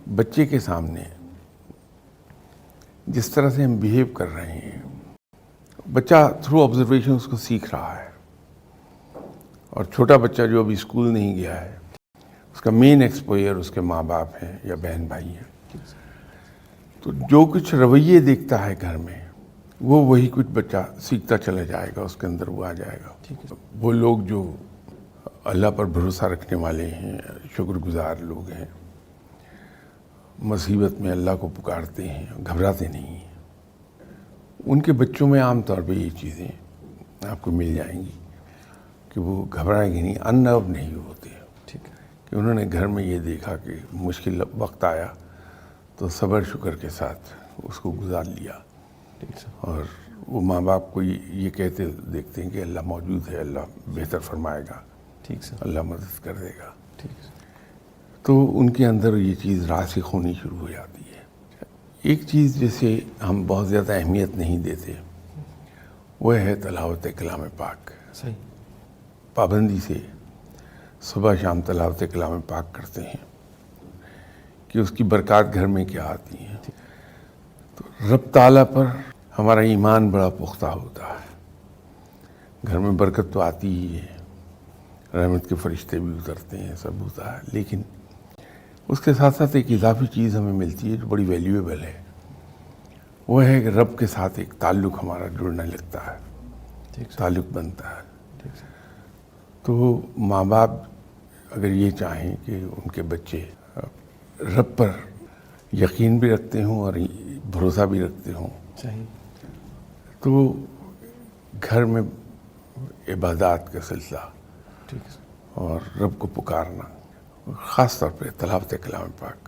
بچے کے سامنے جس طرح سے ہم بیہیو کر رہے ہیں، بچہ تھرو آبزرویشن اس کو سیکھ رہا ہے. اور چھوٹا بچہ جو ابھی اسکول نہیں گیا ہے، اس کا مین ایکسپوئر اس کے ماں باپ ہیں یا بہن بھائی ہیں. تو جو کچھ رویے دیکھتا ہے گھر میں، وہی کچھ بچہ سیکھتا چلا جائے گا، اس کے اندر وہ آ جائے گا. وہ لوگ جو اللہ پر بھروسہ رکھنے والے ہیں، شکر گزار لوگ ہیں، مصیبت میں اللہ کو پکارتے ہیں، گھبراتے نہیں ہیں، ان کے بچوں میں عام طور پہ یہ چیزیں آپ کو مل جائیں گی کہ وہ گھبرائیں گے نہیں، اننرو نہیں ہوتے. ٹھیک ہے. کہ انہوں نے گھر میں یہ دیکھا کہ مشکل وقت آیا تو صبر شکر کے ساتھ اس کو گزار لیا. اور وہ ماں باپ کو یہ کہتے دیکھتے ہیں کہ اللہ موجود ہے، اللہ بہتر فرمائے گا، ٹھیک سر. اللہ مدد کر دے گا. ٹھیک ہے. تو ان کے اندر یہ چیز راسخ ہونی شروع ہو جاتی ہے. ایک چیز جسے ہم بہت زیادہ اہمیت نہیں دیتے وہ ہے تلاوت کلام پاک. صحیح. پابندی سے صبح شام تلاوت کلام پاک کرتے ہیں کہ اس کی برکات گھر میں کیا آتی ہیں. تو رب تعالیٰ پر ہمارا ایمان بڑا پختہ ہوتا ہے، گھر میں برکت تو آتی ہی ہے، رحمت کے فرشتے بھی اترتے ہیں، سب ہوتا ہے، لیکن اس کے ساتھ ساتھ ایک اضافی چیز ہمیں ملتی ہے جو بڑی ویلیویبل ہے. وہ ہے کہ رب کے ساتھ ایک تعلق ہمارا جڑنے لگتا ہے، تعلق بنتا ہے. تو ماں باپ اگر یہ چاہیں کہ ان کے بچے رب پر یقین بھی رکھتے ہوں اور بھروسہ بھی رکھتے ہوں، صحیح، تو گھر میں عبادات کا سلسلہ ٹھیک ہے. اور رب کو پکارنا، خاص طور پہ تلاوت کلام پاک